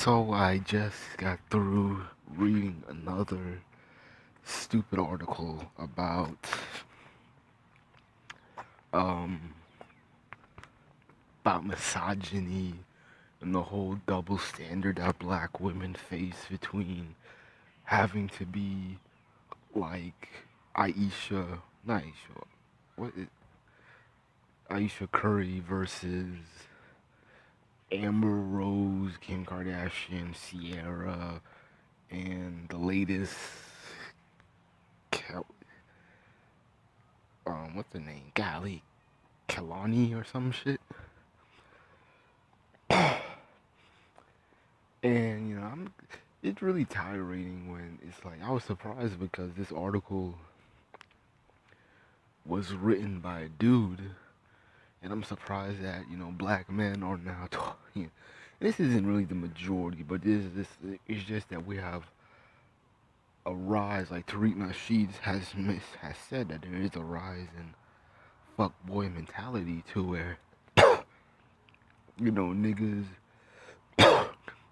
So I just got through reading another stupid article um about misogyny and the whole double standard that black women face between having to be like Aisha, not Aisha, what is Aisha Curry versus Amber Rose, Kim Kardashian, Sierra, and the latest what's the name? Golly, Kalani or some shit. And it's really tiring when it's like I was surprised because this article was written by a dude, and I'm surprised that black men are now talking. This isn't really the majority, but this it's just that we have a rise. Like Tariq Nasheed has said that there is a rise in fuck boy mentality to where niggas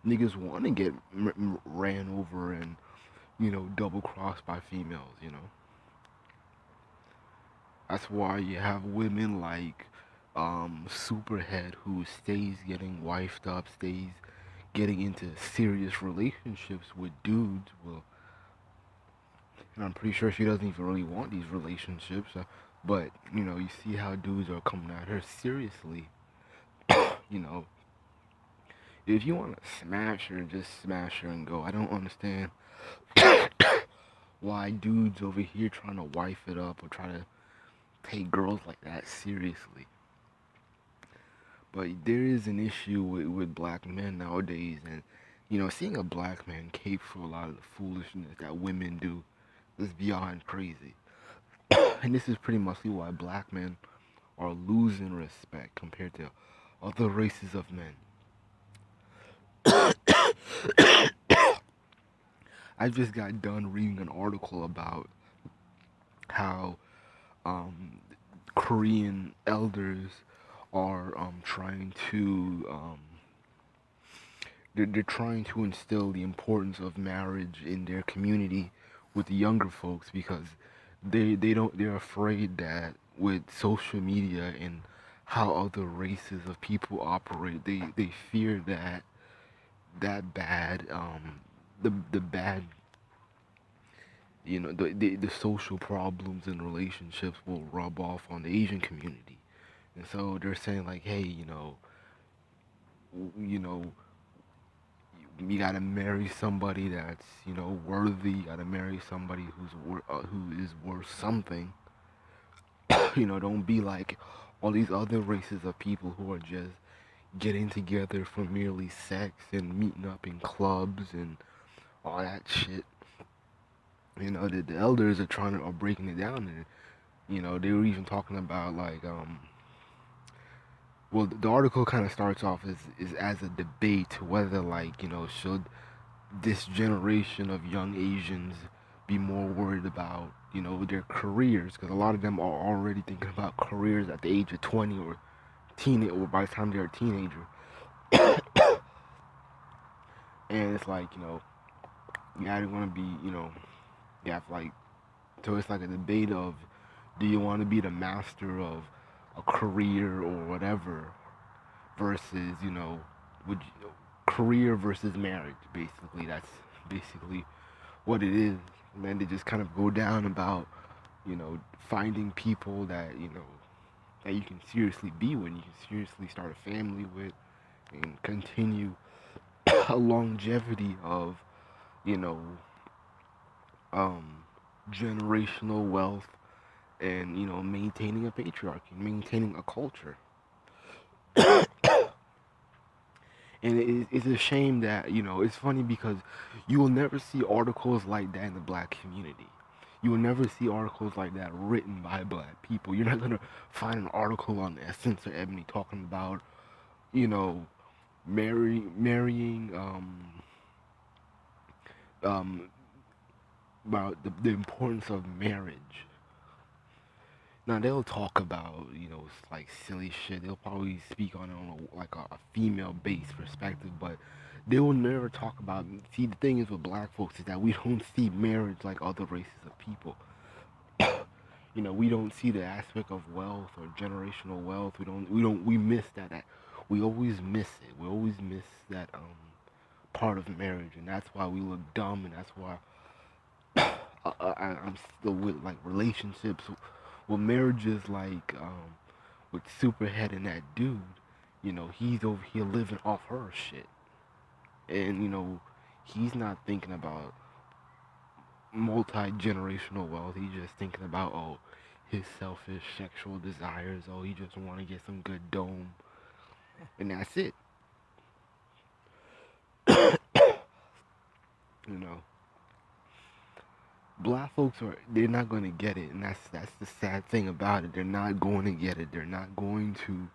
niggas want to get ran over and double crossed by females. That's why you have women like Superhead who stays getting wifed up, stays getting into serious relationships with dudes. Well, and I'm pretty sure she doesn't even really want these relationships. But you see how dudes are coming at her seriously. you know, if you want to smash her, just smash her and go. I don't understand why dudes over here trying to wife it up or try to take girls like that seriously. But there is an issue with black men nowadays, and seeing a black man cape for a lot of the foolishness that women do is beyond crazy. And this is pretty much why black men are losing respect compared to other races of men. I just got done reading an article about how um, Korean elders are trying to they're trying to instill the importance of marriage in their community with the younger folks because they're afraid that with social media and how other races of people operate, they fear that that bad the bad the social problems and relationships will rub off on the Asian community. And so they're saying like, hey, you know, you gotta marry somebody that's worthy. You gotta marry somebody who is worth something. Don't be like all these other races of people who are just getting together for merely sex and meeting up in clubs and all that shit. The elders are breaking it down, and they were even talking about like well, the article kind of starts off as a debate whether like should this generation of young Asians be more worried about their careers, because a lot of them are already thinking about careers at the age of 20 or or by the time they're a teenager. And it's like you either want to be you have like so it's like a debate of, do you want to be the master of a career or whatever versus would you, career versus marriage, basically. That's basically what it is. And then they just kind of go down about finding people that that you can seriously be with, you can seriously start a family with, and continue a longevity of you know um generational wealth, and maintaining a patriarchy, maintaining a culture. And it's a shame that it's funny because you will never see articles like that in the black community. You will never see articles like that written by black people. You're not gonna find an article on Essence or Ebony talking about you know marrying um about the importance of marriage. Now they'll talk about, like silly shit. They'll probably speak on a female-based perspective, but they will never talk about. See, the thing is with black folks is that we don't see marriage like other races of people. We don't see the aspect of wealth or generational wealth. We miss that. We always miss it. We always miss that part of marriage, and that's why we look dumb, and that's why I'm still with like relationships, well, marriages like with Superhead and that dude. He's over here living off her shit, and he's not thinking about multi generational wealth. He's just thinking about his selfish sexual desires. Oh, he just want to get some good dome, and that's it. You know, black folks they're not going to get it, and that's the sad thing about it. They're not going to get it. They're not going to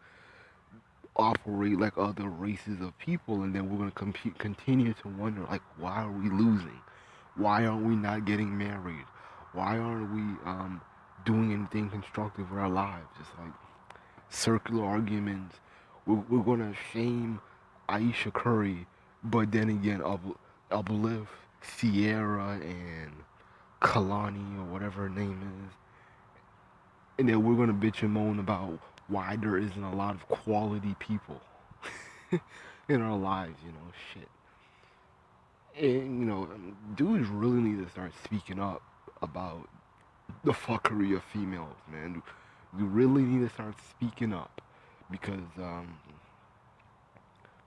operate like other races of people, and then we're going to continue to wonder, like, why are we losing? Why aren't we not getting married? Why aren't we doing anything constructive with our lives? Just like circular arguments. We're going to shame Aisha Curry, but then again uplift Sierra and Kalani or whatever her name is, and then we're gonna bitch and moan about why there isn't a lot of quality people in our lives. Shit. And dudes really need to start speaking up about the fuckery of females, man. We really need to start speaking up because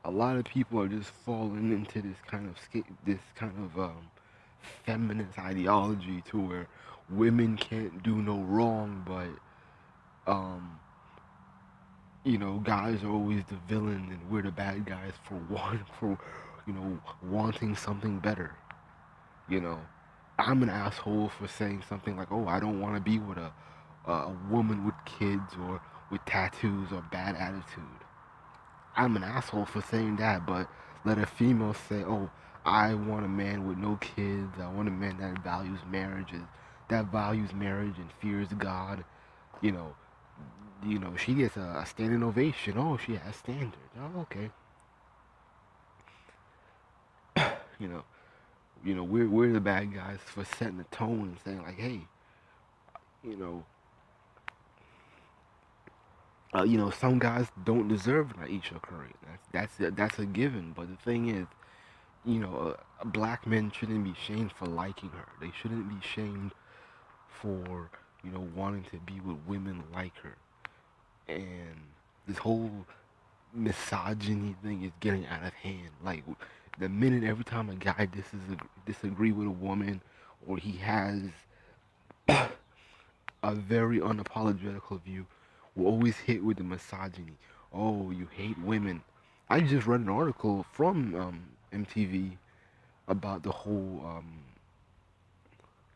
a lot of people are just falling into this kind of feminist ideology to where women can't do no wrong, but guys are always the villain and we're the bad guys for wanting something better. You know, I'm an asshole for saying something like, "Oh, I don't want to be with a woman with kids or with tattoos or bad attitude." I'm an asshole for saying that, but let a female say, "Oh, I want a man with no kids. I want a man that values marriage and fears God." You know, she gets a standing ovation. Oh, she has standards. Oh, okay. You know, we're the bad guys for setting the tone and saying like, "Hey, you know, some guys don't deserve Aisha Curry. That's a given. But the thing is, black men shouldn't be shamed for liking her. They shouldn't be shamed for wanting to be with women like her. And this whole misogyny thing is getting out of hand. Like the minute every time a guy disagree with a woman, or he has a very unapologetical view, will always hit with the misogyny. Oh, you hate women. I just read an article from MTV about the whole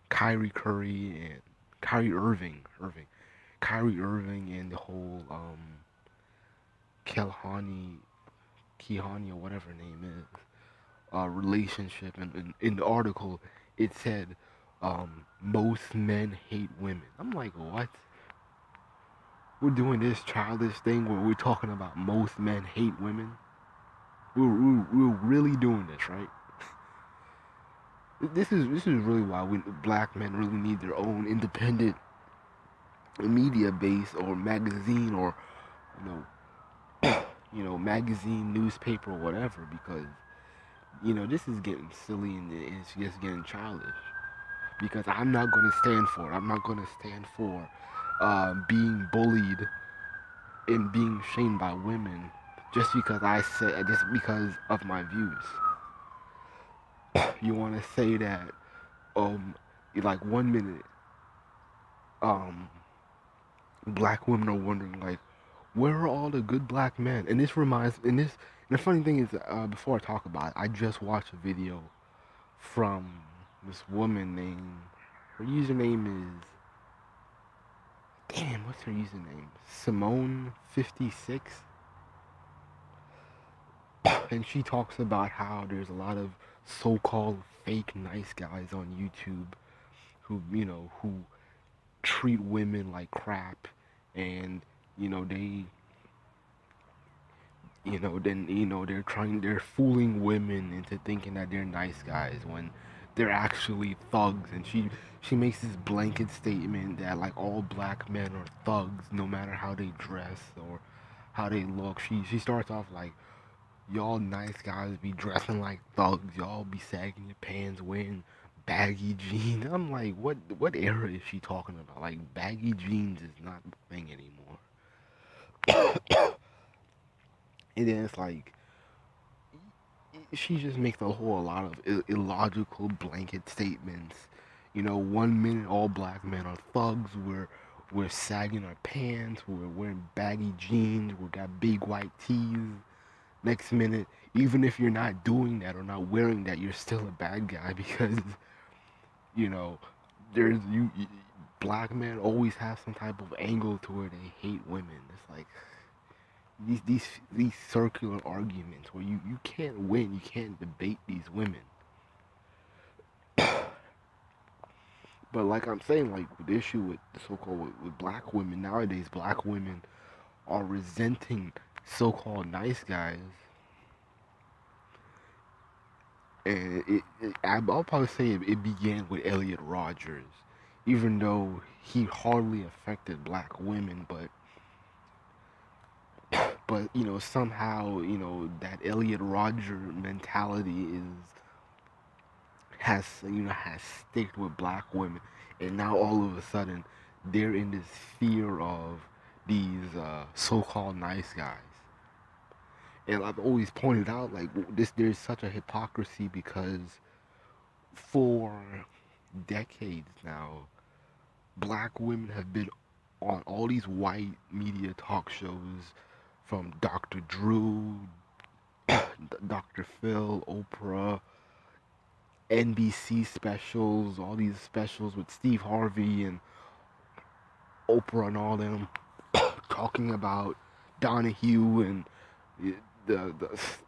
Kyrie Curry and Kyrie Irving and the whole Kelhani, Kihani or whatever her name is, relationship. And in the article, it said most men hate women. I'm like, what? We're doing this childish thing where we're talking about most men hate women. We're really doing this, right? This is really why black men really need their own independent media base or magazine or you magazine, newspaper, or whatever, because this is getting silly and it's just getting childish. Because I'm not going to stand for it. I'm not going to stand for being bullied and being shamed by women just because of my views. You want to say that um like 1 minute um black women are wondering like where are all the good black men? And the funny thing is, before I talk about it, I just watched a video from this woman named, her username is, damn, what's her username? Simone56. And she talks about how there's a lot of so-called fake nice guys on YouTube who treat women like crap, and you know they then they're fooling women into thinking that they're nice guys when they're actually thugs. And she makes this blanket statement that like all black men are thugs no matter how they dress or how they look. She starts off like, y'all nice guys be dressing like thugs, y'all be sagging your pants, wearing baggy jeans. I'm like, what era is she talking about? Like, baggy jeans is not the thing anymore. And then it's like she just makes a whole lot of illogical blanket statements. You know, one minute all black men are thugs, we're sagging our pants, we're wearing baggy jeans, we got big white tees. Next minute, even if you're not doing that or not wearing that, you're still a bad guy because you know there's black men always have some type of angle to where they hate women. It's like these circular arguments where you can't win, you can't debate these women. But like I'm saying, like the issue with the so-called with black women nowadays, black women are resenting so-called nice guys, and I'll probably say it began with Elliot Rodgers, even though he hardly affected black women, but somehow that Elliot Rodger mentality has sticked with black women, and now all of a sudden they're in this fear of these so-called nice guys. And I've always pointed out like this, there's such a hypocrisy because for decades now, black women have been on all these white media talk shows, from Dr. Drew, Dr. Phil, Oprah, NBC specials, all these specials with Steve Harvey and Oprah and all them, talking about Donahue and the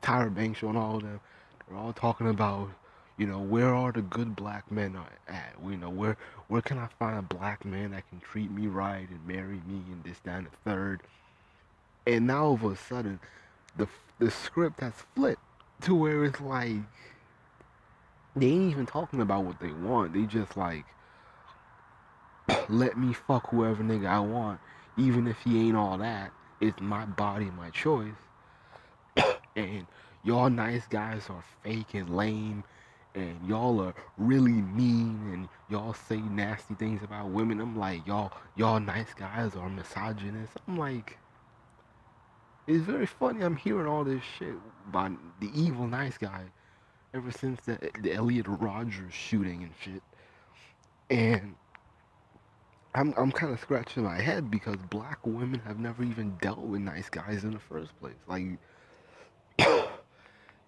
Tyra Banks show and all of them. They're all talking about, where are the good black men at? Where can I find a black man that can treat me right and marry me and this, that, and the third? And now all of a sudden, the the script has flipped to where it's like they ain't even talking about what they want. They just like, let me fuck whoever nigga I want, even if he ain't all that. It's my body, my choice. And y'all nice guys are fake and lame, and y'all are really mean, and y'all say nasty things about women. I'm like, y'all nice guys are misogynist. I'm like, it's very funny. I'm hearing all this shit about the evil nice guy ever since the Elliot Rodgers shooting and shit. And I'm kind of scratching my head because black women have never even dealt with nice guys in the first place. Like,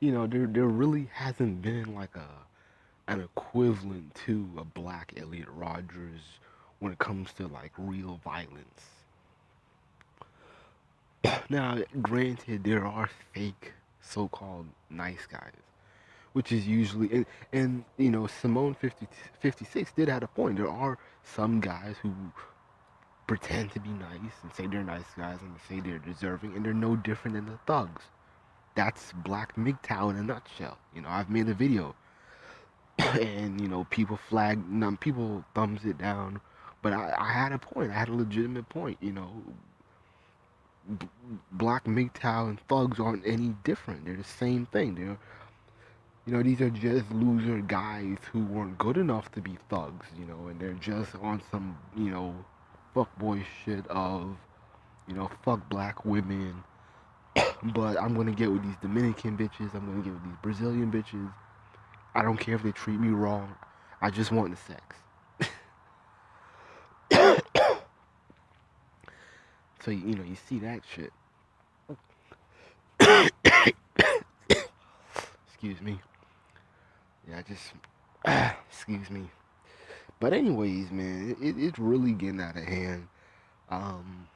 there really hasn't been like an equivalent to a black Elliot Rodgers when it comes to like real violence. Now, granted, there are fake so-called nice guys, which is usually and Simone 56 did have a point. There are some guys who pretend to be nice and say they're nice guys and say they're deserving, and they're no different than the thugs. That's black MGTOW in a nutshell. I've made a video, and people people thumbs it down, but I had a point. I had a legitimate point. B- Black MGTOW and thugs aren't any different. They're the same thing. These are just loser guys who weren't good enough to be thugs. And they're just on some fuckboy shit of fuck black women. But I'm gonna get with these Dominican bitches. I'm gonna get with these Brazilian bitches. I don't care if they treat me wrong. I just want the sex. So you see that shit. Excuse me. Yeah, I just excuse me. But anyways, man, it's really getting out of hand. Um,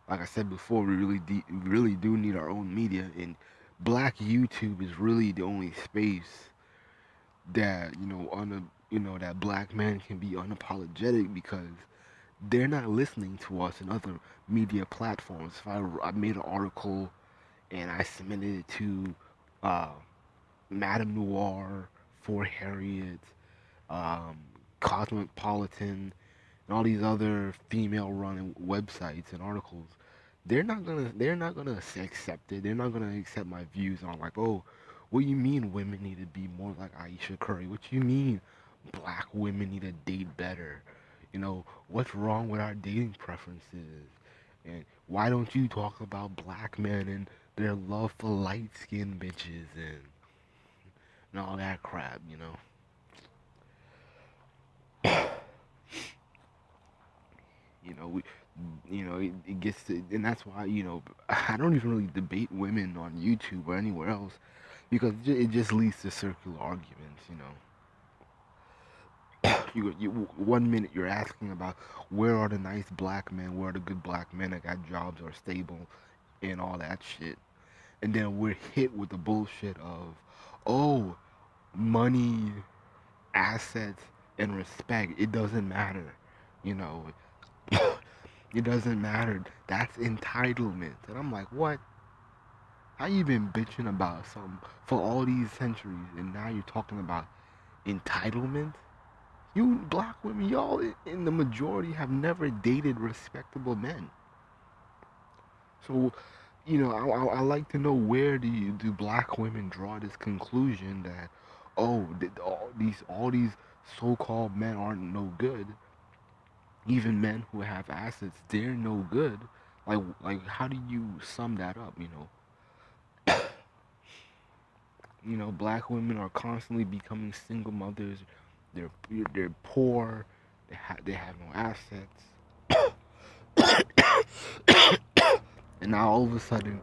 like I said before, we really do need our own media, and Black YouTube is really the only space that that black men can be unapologetic because they're not listening to us in other media platforms. If I made an article and I submitted it to uh, Madame Noir, For Harriet, um, Cosmopolitan, and all these other female-run websites and articles, they're not gonna accept it. They're not gonna accept my views on like, oh, what do you mean women need to be more like Aisha Curry? What do you mean black women need to date better? What's wrong with our dating preferences? And why don't you talk about black men and their love for light-skinned bitches and all that crap, we, it gets to, and that's why, I don't even really debate women on YouTube or anywhere else because it just leads to circular arguments. You 1 minute you're asking about where are the nice black men, where are the good black men that got jobs or stable and all that shit, and then we're hit with the bullshit of, oh, money, assets, and respect. It doesn't matter, you know. It doesn't matter. That's entitlement. And I'm like, what? How you been bitching about something for all these centuries, and now you're talking about entitlement? You black women, y'all in the majority have never dated respectable men. So, I like to know, where do black women draw this conclusion that, oh, all these so-called men aren't no good. Even men who have assets, they're no good. Like how do you sum that up? Black women are constantly becoming single mothers. They're they're poor. They have no assets. And now all of a sudden,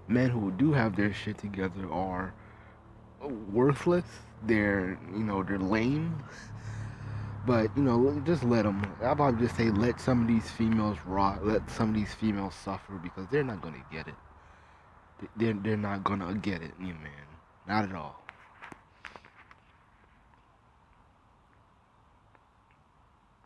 men who do have their shit together are worthless. They're lame. But just let them. I'll probably just say, let some of these females rot. Let some of these females suffer because they're not gonna get it. They're not gonna get it, man. Not at all.